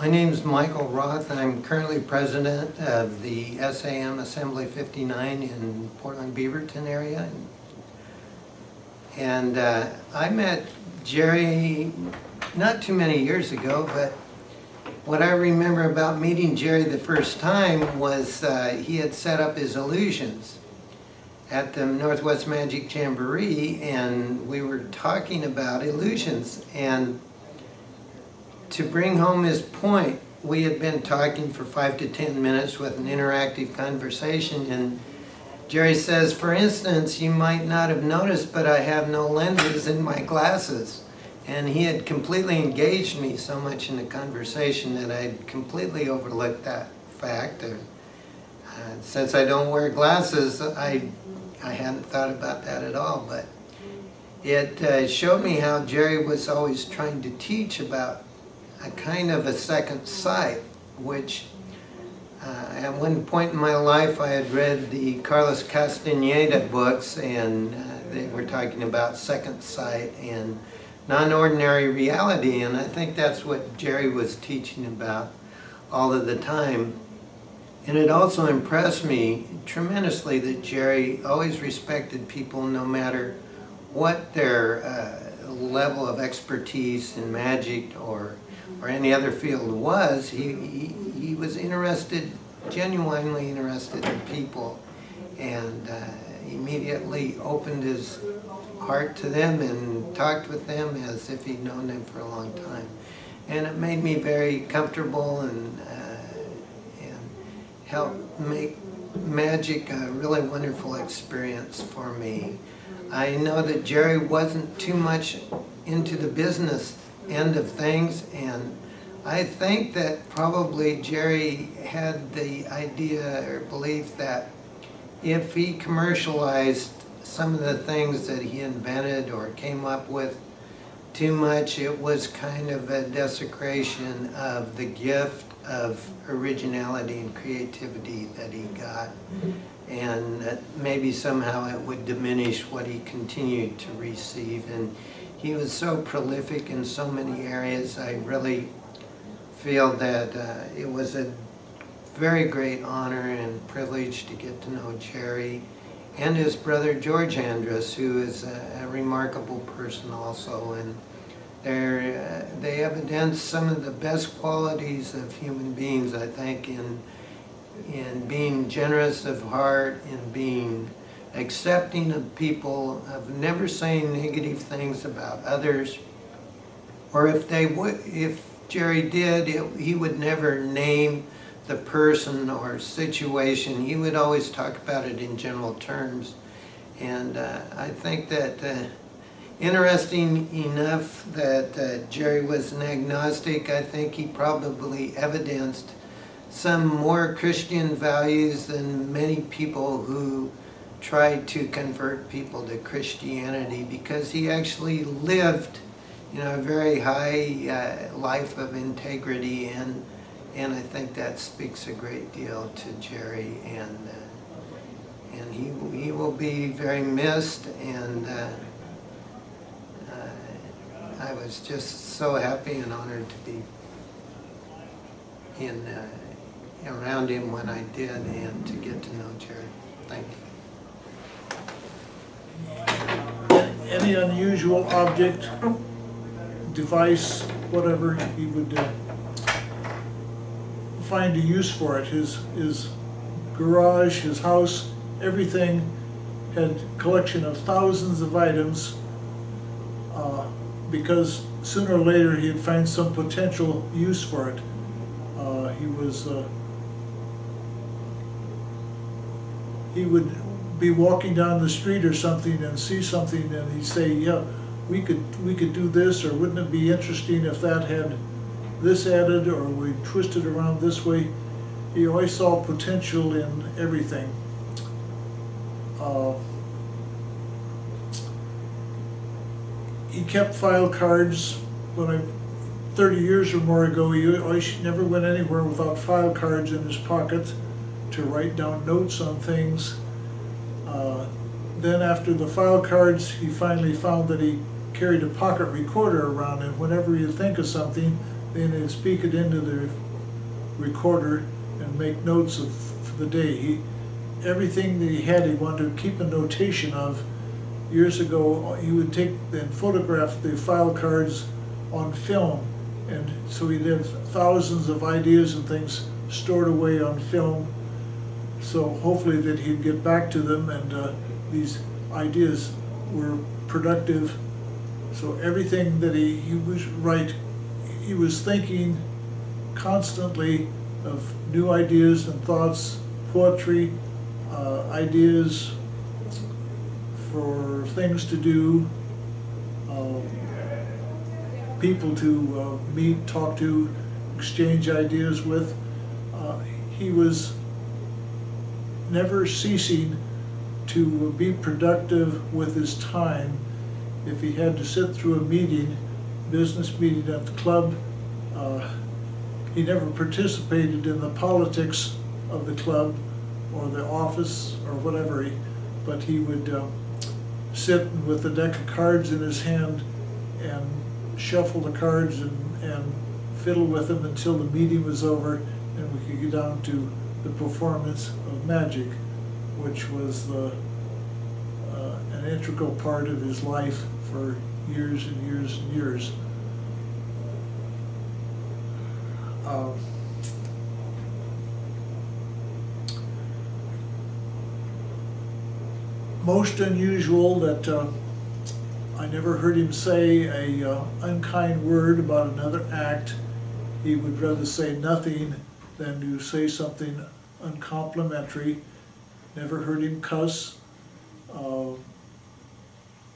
My name is Michael Roth. I'm currently president of the SAM Assembly 59 in Portland, Beaverton area. And I met Jerry not too many years ago, but what I remember about meeting Jerry the first time was he had set up his illusions at the Northwest Magic Jamboree, and we were talking about illusions. And to bring home his point, we had been talking for 5 to 10 minutes with an interactive conversation, and Jerry says, for instance, you might not have noticed, but I have no lenses in my glasses. And he had completely engaged me so much in the conversation that I'd completely overlooked that fact. Since I don't wear glasses, I hadn't thought about that at all, but it showed me how Jerry was always trying to teach about a kind of a second sight, which at one point in my life I had read the Carlos Castaneda books, and they were talking about second sight and non-ordinary reality, and I think that's what Jerry was teaching about all of the time. And it also impressed me tremendously that Jerry always respected people no matter what their level of expertise in magic or any other field was. He was interested, genuinely interested in people, and immediately opened his heart to them and talked with them as if he'd known them for a long time. And it made me very comfortable and helped make magic a really wonderful experience for me. I know that Jerry wasn't too much into the business end of things, and I think that probably Jerry had the idea or belief that if he commercialized some of the things that he invented or came up with too much, it was kind of a desecration of the gift of originality and creativity that he got, and that maybe somehow it would diminish what he continued to receive. And he was so prolific in so many areas. I really feel that it was a very great honor and privilege to get to know Jerry and his brother Jerry Andrus, who is a remarkable person also. And they evidence some of the best qualities of human beings, I think, in being generous of heart, in being accepting of people, of never saying negative things about others. Or if Jerry did, he would never name the person or situation. He would always talk about it in general terms. And I think that interesting enough that Jerry was an agnostic. I think he probably evidenced some more Christian values than many people who tried to convert people to Christianity, because he actually lived, a very high life of integrity, and I think that speaks a great deal to Jerry, and he will be very missed, and I was just so happy and honored to be around him when I did, and to get to know Jerry. Thank you. Any unusual object, device, whatever, he would find a use for it. His garage, his house, everything had a collection of thousands of items, because sooner or later he'd find some potential use for it. He would be walking down the street or something and see something, and he'd say, yeah, we could do this, or wouldn't it be interesting if that had this added, or we twist it around this way. He always saw potential in everything. He kept file cards. 30 years or more ago, he always never went anywhere without file cards in his pocket to write down notes on things. Then after the file cards, he finally found that he carried a pocket recorder around, and whenever he'd think of something, then he'd speak it into the recorder and make notes of for the day. Everything that he had, he wanted to keep a notation of. Years ago, he would take and photograph the file cards on film, and so he'd have thousands of ideas and things stored away on film. So hopefully that he'd get back to them, and these ideas were productive. So everything that he was right, he was thinking constantly of new ideas and thoughts, poetry, ideas for things to do, people to meet, talk to, exchange ideas with. He was never ceasing to be productive with his time. If he had to sit through a meeting, business meeting at the club, he never participated in the politics of the club or the office or whatever, but he would sit with a deck of cards in his hand and shuffle the cards and fiddle with them until the meeting was over and we could get down to the performance of magic, which was an integral part of his life for years and years and years. Most unusual that I never heard him say a unkind word about another act. He would rather say nothing than to say something uncomplimentary. Never heard him cuss,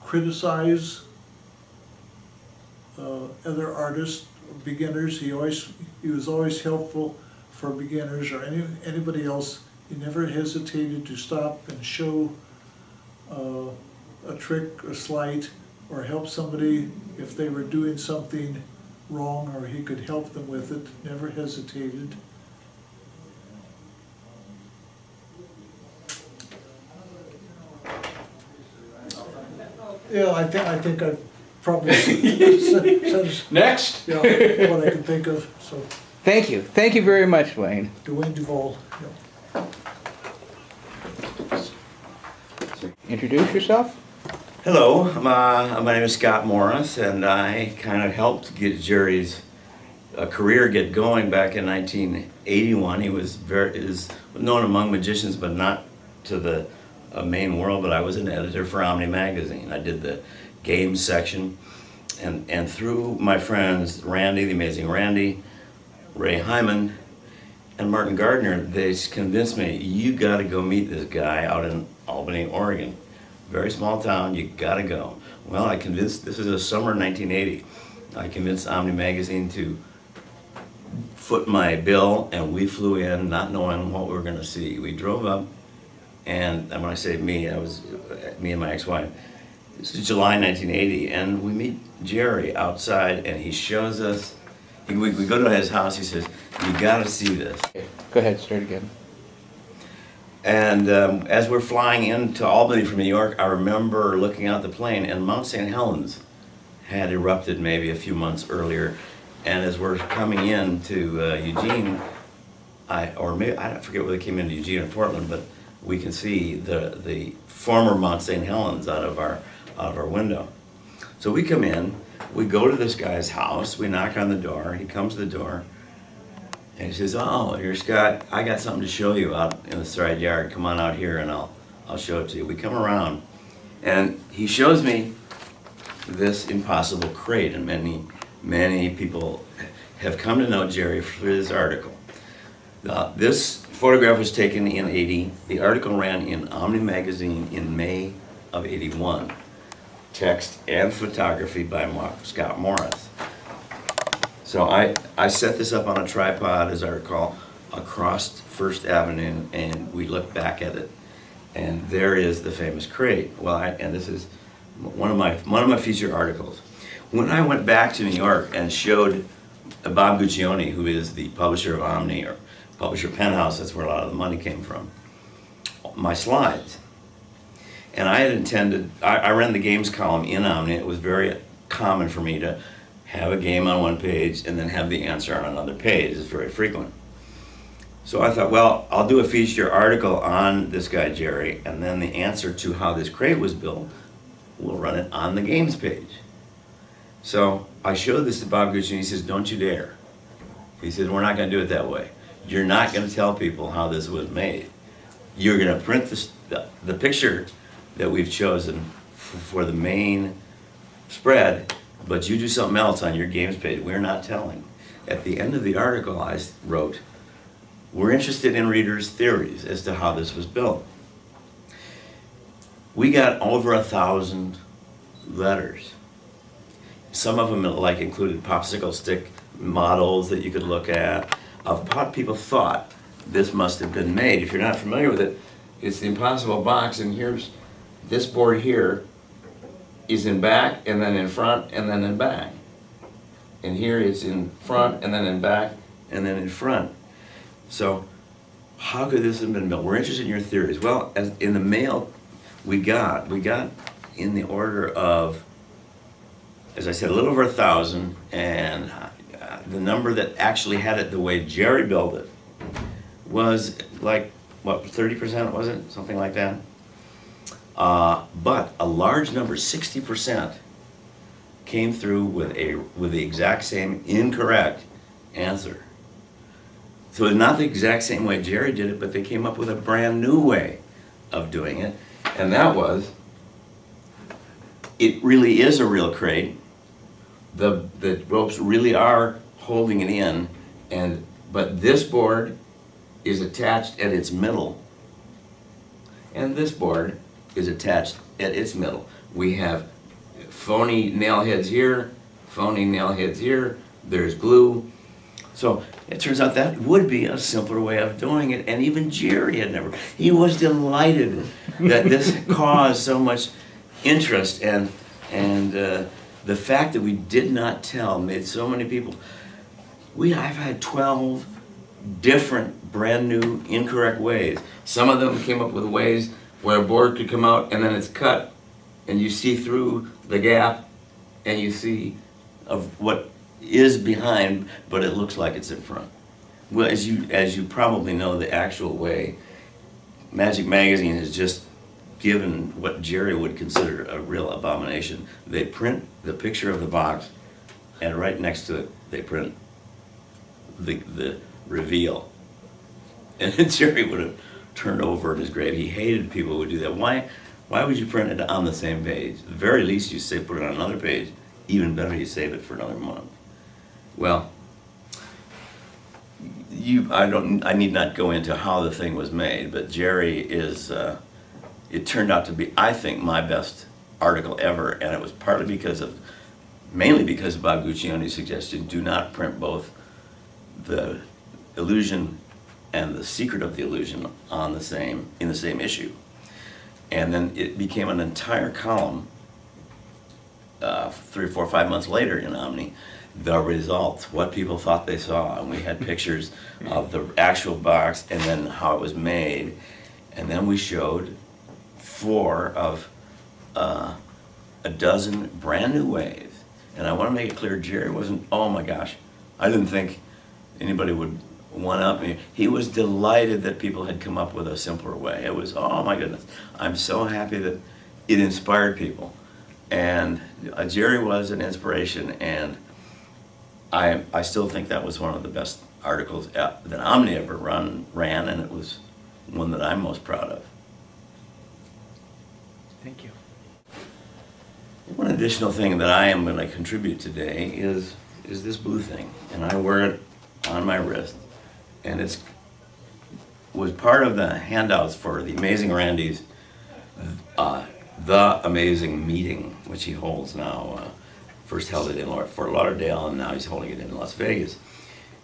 criticize other artists, beginners. He was always helpful for beginners or anybody else. He never hesitated to stop and show a trick or sleight or help somebody if they were doing something wrong, or he could help them with it. Never hesitated. Yeah, I think I've probably said Next. yeah, what I can think of. So, Thank you. Thank you very much, Wayne. Dwayne Duvall. Yeah. Introduce yourself. Hello, my name is Scott Morris, and I kind of helped get Jerry's career get going back in 1981. He was is known among magicians, but not to the main world. But I was an editor for Omni magazine. I did the games section, and through my friends Randy, the amazing Randy, Ray Hyman, and Martin Gardner, they convinced me, you got to go meet this guy out in Albany, Oregon. Very small town, you got to go. Well, I convinced, this is the summer of 1980, I convinced Omni magazine to foot my bill, and we flew in not knowing what we were going to see. We drove up, and when I say me, I was me and my ex-wife. This is July 1980, and we meet Jerry outside, and he shows us, we go to his house, he says, you got to see this. Go ahead, start again. And as we're flying into Albany from New York, I remember looking out the plane, and Mount St. Helens had erupted maybe a few months earlier. And as we're coming in to Eugene, I forget whether they came into Eugene or Portland, but we can see the former Mount St. Helens out of our window. So we come in, we go to this guy's house, we knock on the door, he comes to the door, and he says, oh, you're Scott, I got something to show you out in the side yard. Come on out here and I'll show it to you. We come around, and he shows me this impossible crate, and many people have come to know Jerry for his article. This photograph was taken in 80. The article ran in Omni magazine in May of 81. Text and photography by Scott Morris. So I set this up on a tripod, as I recall, across First Avenue, and we look back at it, and there is the famous crate. Well, and this is one of my feature articles. When I went back to New York and showed Bob Guccione, who is the publisher of Omni, or publisher Penthouse, that's where a lot of the money came from, my slides. And I had intended, I ran the games column in Omni. It was very common for me to have a game on one page, and then have the answer on another page. It's very frequent. So I thought, well, I'll do a feature article on this guy, Jerry, and then the answer to how this crate was built, we'll run it on the games page. So I showed this to Bob Gucci, and he says, don't you dare. He says, we're not going to do it that way. You're not going to tell people how this was made. You're going to print the picture that we've chosen for the main spread, but you do something else on your games page. We're not telling. At the end of the article, I wrote, we're interested in readers' theories as to how this was built. We got over 1,000 letters. Some of them included popsicle stick models that you could look at of how people thought this must have been made. If you're not familiar with it, it's the Impossible Box, and here's this board here is in back, and then in front, and then in back. And here it's in front, and then in back, and then in front. So how could this have been built? We're interested in your theories. Well, as in the mail we got in the order of, as I said, a little over 1,000, and the number that actually had it the way Jerry built it was like, what, 30%, was it? Something like that. But a large number, 60%, came through with the exact same incorrect answer. So it's not the exact same way Jerry did it, but they came up with a brand new way of doing it. And that was, it really is a real crate. The ropes really are holding it in, but this board is attached at its middle, and this board is attached at its middle. We have phony nail heads here, phony nail heads here, there's glue. So it turns out that would be a simpler way of doing it, and even Jerry had never. He was delighted that this caused so much interest, and the fact that we did not tell made so many people. I've had 12 different, brand new, incorrect ways. Some of them came up with ways where a board could come out and then it's cut, and you see through the gap, and you see of what is behind, but it looks like it's in front. Well, as you probably know, the actual way, Magic Magazine has just given what Jerry would consider a real abomination. They print the picture of the box, and right next to it, they print the reveal. And Jerry would have turned over in his grave. He hated people who would do that. Why would you print it on the same page? At the very least, you say put it on another page. Even better, you save it for another month. Well, I need not go into how the thing was made, but Jerry is, it turned out to be, I think, my best article ever, and it was mainly because of Bob Guccione's suggestion, do not print both the illusion and the secret of the illusion in the same issue. And then it became an entire column 3 or 4 or 5 months later in Omni, the results, what people thought they saw, and we had pictures of the actual box and then how it was made, and then we showed 4 of a dozen brand new ways. And I want to make it clear, Jerry wasn't, oh my gosh, I didn't think anybody would one-up me. He was delighted that people had come up with a simpler way. It was, oh my goodness, I'm so happy that it inspired people. And Jerry was an inspiration, and I still think that was one of the best articles that Omni ever ran, and it was one that I'm most proud of. Thank you. One additional thing that I am going to contribute today is this blue thing, and I wear it on my wrist, and was part of the handouts for the Amazing Randy's The Amazing Meeting, which he holds now. First held it in Fort Lauderdale, and now he's holding it in Las Vegas.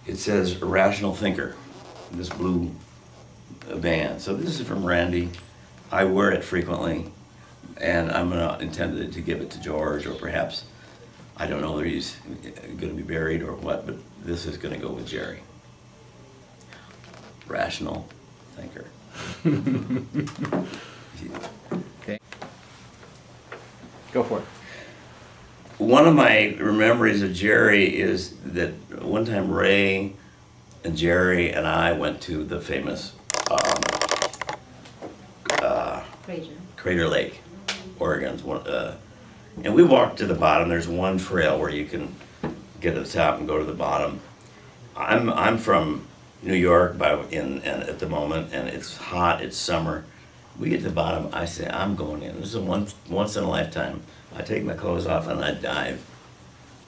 It says Rational Thinker, this blue band. So this is from Randy. I wear it frequently, and I'm intended to give it to George, or perhaps, I don't know whether he's going to be buried or what, but this is going to go with Jerry. Rational Thinker. Okay. Go for it. one of my memories of Jerry is that one time Ray and Jerry and I went to the famous Crater Lake, Oregon. And we walked to the bottom. There's one trail where you can get to the top and go to the bottom. I'm from New York at the moment, and it's hot. It's summer. We get to the bottom. I say, I'm going in. This is a once in a lifetime. I take my clothes off and I dive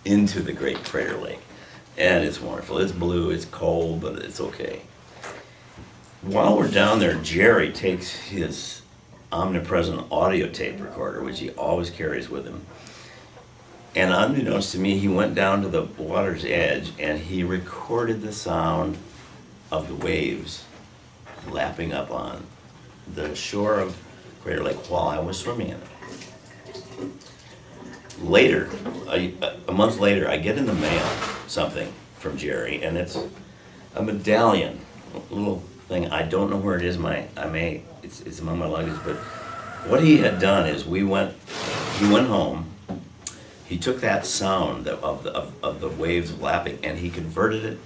into the Great Crater Lake, and it's wonderful. It's blue. It's cold, but it's okay. While we're down there, Jerry takes his omnipresent audio tape recorder, which he always carries with him. And unbeknownst to me, he went down to the water's edge and he recorded the sound of the waves lapping up on the shore of Crater Lake while I was swimming in it. Later, a month later, I get in the mail something from Jerry, and it's a medallion, a little thing. I don't know where it is. It's among my luggage. But what he had done is he went home. He took that sound of the waves lapping, and he converted it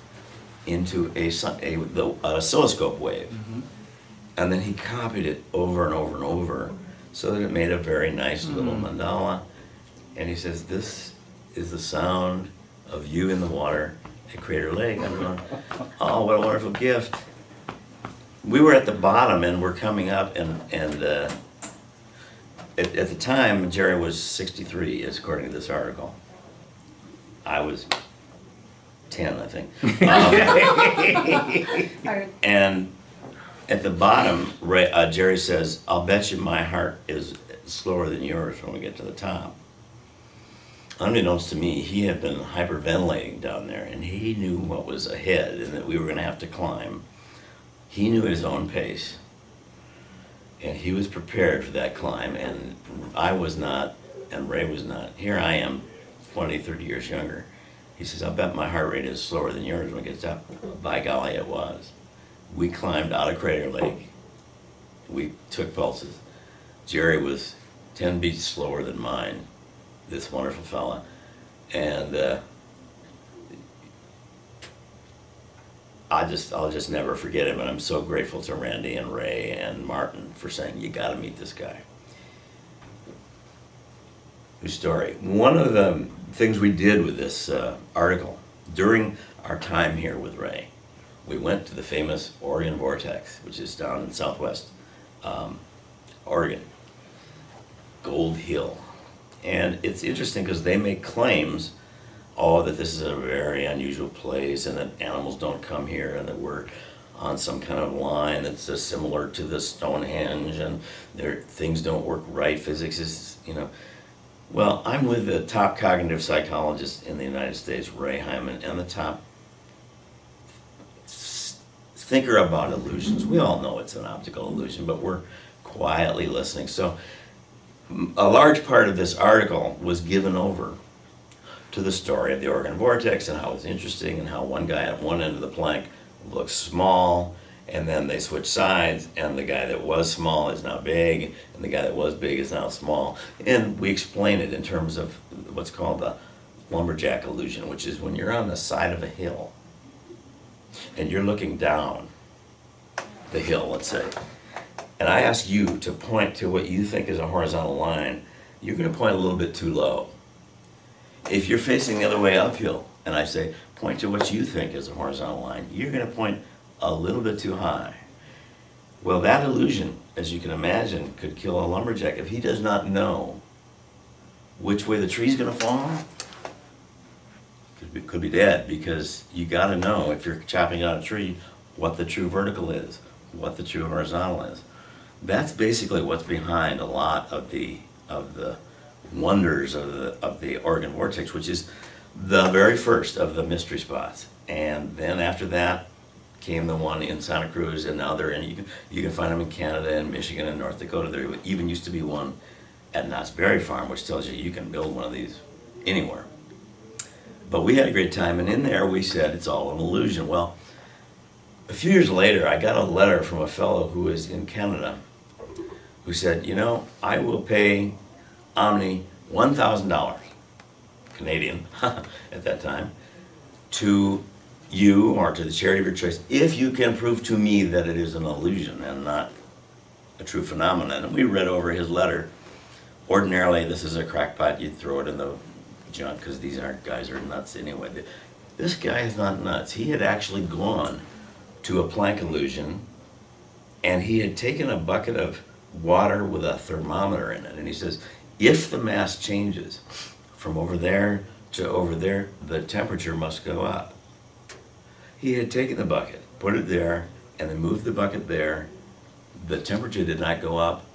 into the oscilloscope wave. Mm-hmm. And then he copied it over and over and over so that it made a very nice little mandala. And he says, this is the sound of you in the water at Crater Lake. I'm going, oh, what a wonderful gift. We were at the bottom and we're coming up, and at the time, Jerry was 63, according to this article. I was 10, I think. And at the bottom, Jerry says, I'll bet you my heart is slower than yours when we get to the top. Unbeknownst to me, he had been hyperventilating down there, and he knew what was ahead and that we were going to have to climb. He knew his own pace, and he was prepared for that climb, and I was not, and Ray was not. Here I am, 20, 30 years younger. He says, I'll bet my heart rate is slower than yours when it gets up. By golly, it was. We climbed out of Crater Lake. We took pulses. Jerry was 10 beats slower than mine, this wonderful fella. And I'll just never forget him, and I'm so grateful to Randy and Ray and Martin for saying, you gotta meet this guy. His story. One of the things we did with this article, during our time here with Ray, we went to the famous Oregon Vortex, which is down in southwest Oregon, Gold Hill. And it's interesting because they make claims, that this is a very unusual place and that animals don't come here and that we're on some kind of line that's similar to the Stonehenge and things don't work right, physics is, Well, I'm with the top cognitive psychologist in the United States, Ray Hyman, and the top thinker about illusions. We all know it's an optical illusion, but we're quietly listening. So a large part of this article was given over to the story of the Oregon Vortex and how it's interesting and how one guy at one end of the plank looks small, and then they switch sides, and the guy that was small is now big, and the guy that was big is now small. And we explain it in terms of what's called the lumberjack illusion, which is when you're on the side of a hill and you're looking down the hill, let's say, and I ask you to point to what you think is a horizontal line, you're going to point a little bit too low. If you're facing the other way uphill, and I say, point to what you think is a horizontal line, you're going to point a little bit too high. Well, that illusion, as you can imagine, could kill a lumberjack. If he does not know which way the tree's going to fall, could be dead, because you got to know, if you're chopping down a tree, what the true vertical is, what the true horizontal is. That's basically what's behind a lot of the wonders of the Oregon Vortex, which is the very first of the mystery spots. And then after that came the one in Santa Cruz, and now they're in, you can find them in Canada and Michigan and North Dakota. There even used to be one at Knott's Berry Farm, which tells you can build one of these anywhere. But we had a great time, and in there we said it's all an illusion. Well, a few years later, I got a letter from a fellow who is in Canada who said, I will pay Omni $1,000 Canadian at that time, to you or to the charity of your choice, if you can prove to me that it is an illusion and not a true phenomenon. And we read over his letter. Ordinarily, this is a crackpot, you'd throw it in the junk because these guys are nuts anyway. This guy is not nuts. He had actually gone to a Planck illusion, and he had taken a bucket of water with a thermometer in it, and he says, if the mass changes from over there to over there, the temperature must go up. He had taken the bucket, put it there, and then moved the bucket there. The temperature did not go up,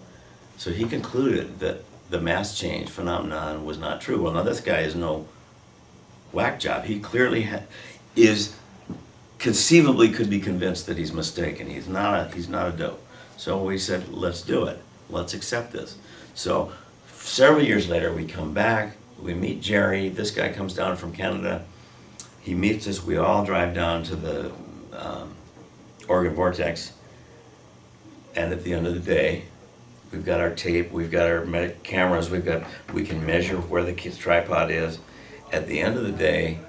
so he concluded that the mass change phenomenon was not true. Well, now this guy is no whack job. He clearly is conceivably could be convinced that he's mistaken. He's not a dope. So we said, let's do it. Let's accept this. So several years later, we come back. We meet Jerry. This guy comes down from Canada. He meets us. We all drive down to the Oregon Vortex. And at the end of the day, we've got our tape, we've got our cameras, we can measure where the kid's tripod is. At the end of the day,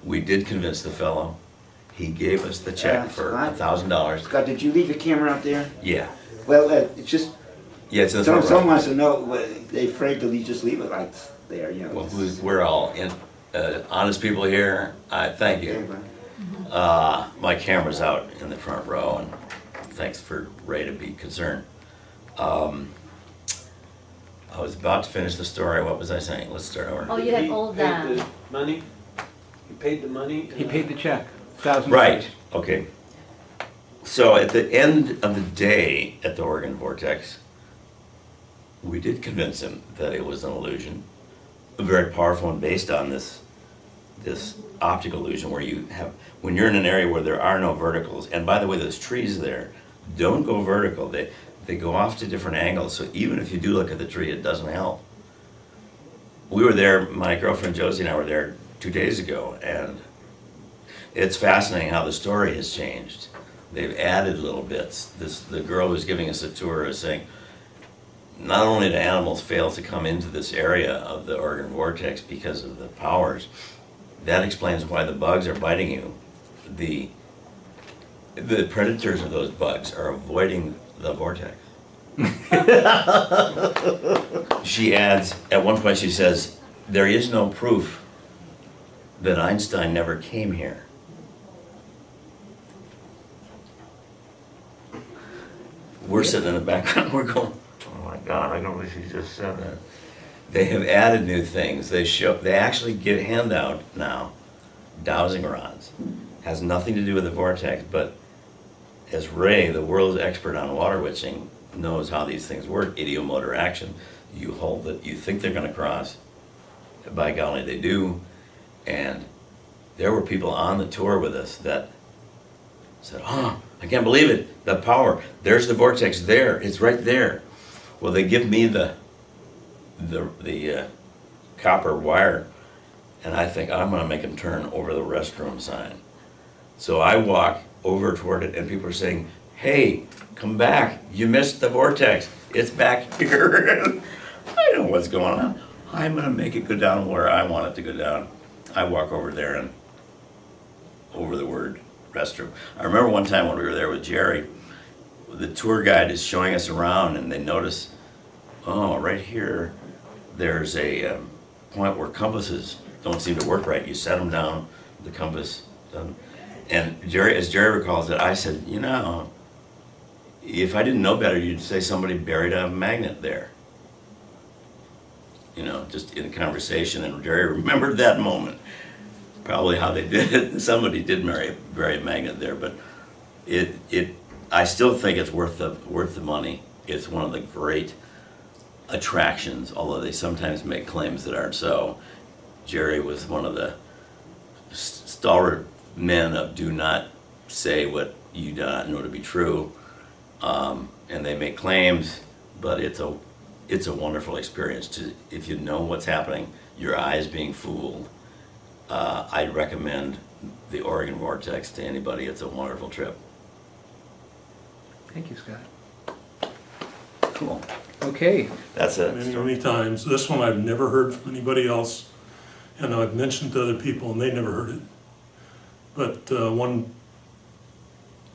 we did convince the fellow. He gave us the check for $1,000. Scott, did you leave the camera out there? Yeah. Well, it's just, Yeah, it's in the front row. someone wants to know, they afraid to just leave it like there, you know. Well, we're all honest people here. I thank Okay, you. but- My camera's out in the front row, and thanks for Ray to be concerned. I was about to finish the story. What was I saying? Let's start over. Oh, you had all He that. paid the money? He paid the money? He paid the check, $1,000. Right, okay. So at the end of the day at the Oregon Vortex, we did convince him that it was an illusion, a very powerful one based on this optical illusion where when you're in an area where there are no verticals, and by the way, those trees there don't go vertical, they go off to different angles, so even if you do look at the tree, it doesn't help. We were there, my girlfriend Josie and I were there 2 days ago, and it's fascinating how the story has changed. They've added little bits. The girl who's giving us a tour is saying, not only do animals fail to come into this area of the Oregon Vortex because of the powers, that explains why the bugs are biting you. The predators of those bugs are avoiding the vortex. She adds, at one point she says, there is no proof that Einstein never came here. We're sitting in the background, we're going, oh my God, I don't believe she just said that. They have added new things. They actually get handout now, dowsing rods. Has nothing to do with the vortex, but as Ray, the world's expert on water witching, knows how these things work, idiomotor action. You hold it, you think they're gonna cross, by golly, they do. And there were people on the tour with us that said, oh, I can't believe it, the power, there's the vortex there, it's right there. Well, they give me the copper wire, and I think I'm gonna make them turn over the restroom sign. So I walk over toward it, and people are saying, hey, come back, you missed the vortex, it's back here. I know what's going on. I'm gonna make it go down where I want it to go down. I walk over there and over the word restroom. I remember one time when we were there with Jerry, the tour guide is showing us around, and they notice, oh, right here, there's a point where compasses don't seem to work right. You set them down, the compass doesn't. And Jerry, as Jerry recalls it, I said, you know, if I didn't know better, you'd say somebody buried a magnet there. You know, just in a conversation, and Jerry remembered that moment. Probably how they did it. Somebody did bury a magnet there, but I still think it's worth the money. It's one of the great attractions, although they sometimes make claims that aren't so. Jerry was one of the stalwart men of do not say what you do not know to be true, and they make claims, but it's a wonderful experience if you know what's happening, your eyes being fooled. I'd recommend the Oregon Vortex to anybody. It's a wonderful trip. Thank you, Scott. Cool. Okay. That's it. Many times. This one I've never heard from anybody else. And I've mentioned to other people and they never heard it. But one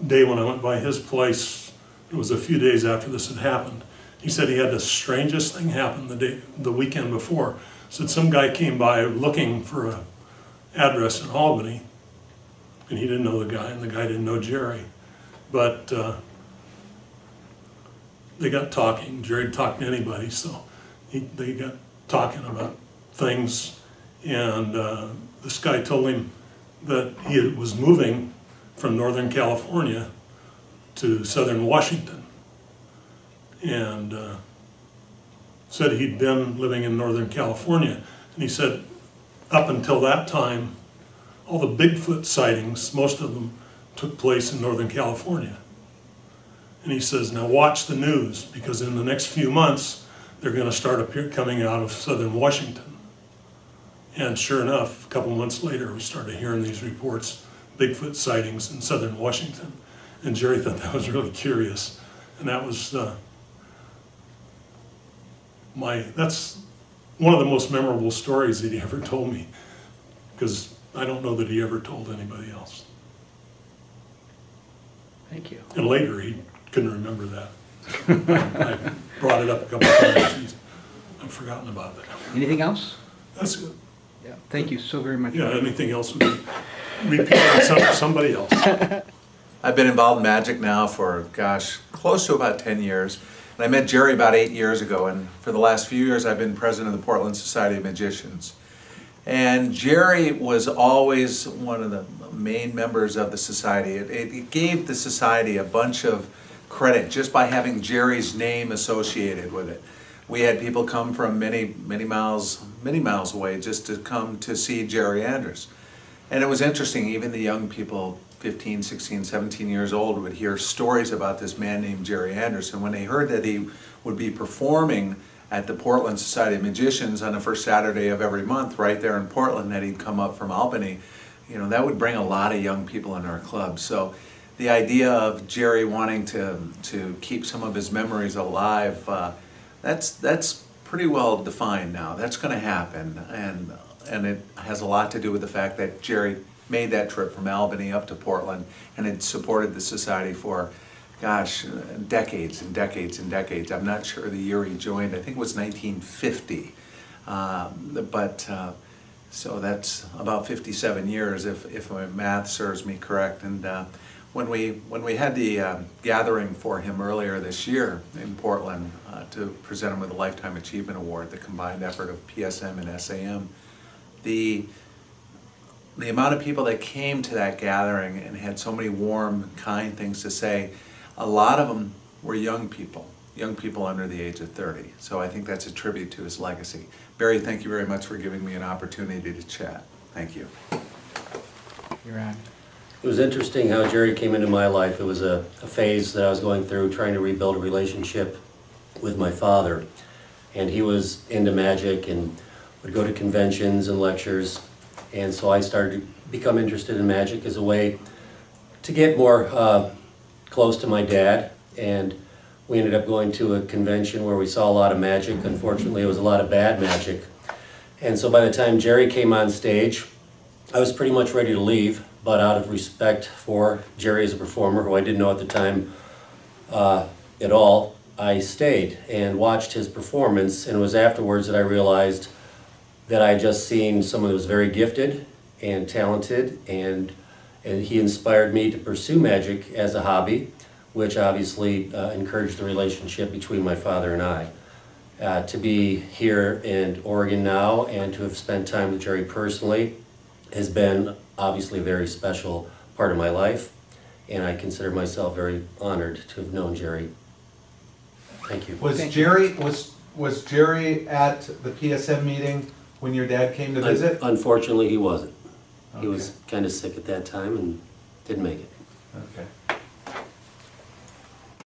day when I went by his place, it was a few days after this had happened, he said he had the strangest thing happen the weekend before. Said some guy came by looking for an address in Albany, and he didn't know the guy, and the guy didn't know Jerry. But they got talking. Jerry talked to anybody, so they got talking about things, and this guy told him that he was moving from Northern California to Southern Washington, and said he'd been living in Northern California, and he said up until that time, all the Bigfoot sightings, most of them took place in Northern California. And he says, now watch the news, because in the next few months, they're gonna start coming out of Southern Washington. And sure enough, a couple months later, we started hearing these reports, Bigfoot sightings in Southern Washington. And Jerry thought that was really curious. And that was that's one of the most memorable stories that he ever told me, because I don't know that he ever told anybody else. Thank you. And later, he couldn't remember that. I brought it up a couple of times. I've forgotten about it. Anything else? That's good. Yeah. Thank you so very much. Yeah, anything else would be repeated somebody else. I've been involved in magic now for, gosh, close to about 10 years. And I met Jerry about 8 years ago, and for the last few years I've been president of the Portland Society of Magicians. And Jerry was always one of the main members of the society. It gave the society a bunch of credit just by having Jerry's name associated with it. We had people come from many miles away just to come to see Jerry Andrus. And it was interesting, even the young people, 15, 16, 17 years old, would hear stories about this man named Jerry Andrus. And when they heard that he would be performing at the Portland Society of Magicians on the first Saturday of every month right there in Portland, that he'd come up from Albany, you know, that would bring a lot of young people in our club. So the idea of Jerry wanting to keep some of his memories alive, that's pretty well defined now. That's going to happen, and it has a lot to do with the fact that Jerry made that trip from Albany up to Portland and had supported the society for, gosh, decades and decades and decades. I'm not sure the year he joined. I think it was 1950. So that's about 57 years if my math serves me correct. And when we had the gathering for him earlier this year in Portland to present him with a Lifetime Achievement Award, the combined effort of PSM and SAM, the amount of people that came to that gathering and had so many warm, kind things to say, a lot of them were young people under the age of 30. So I think that's a tribute to his legacy. Barry, thank you very much for giving me an opportunity to chat. Thank you. You're on. It was interesting how Jerry came into my life. It was a phase that I was going through trying to rebuild a relationship with my father. And he was into magic and would go to conventions and lectures. And so I started to become interested in magic as a way to get more close to my dad. And we ended up going to a convention where we saw a lot of magic. Unfortunately, it was a lot of bad magic. And so by the time Jerry came on stage, I was pretty much ready to leave, but out of respect for Jerry as a performer, who I didn't know at the time at all, I stayed and watched his performance. And it was afterwards that I realized that I had just seen someone who was very gifted and talented, and he inspired me to pursue magic as a hobby, which obviously encouraged the relationship between my father and I. To be here in Oregon now and to have spent time with Jerry personally has been obviously a very special part of my life, and I consider myself very honored to have known Jerry. Thank you. Was Jerry at the PSM meeting when your dad came to visit? Unfortunately, he wasn't. He Okay. was kind of sick at that time and didn't make it. Okay.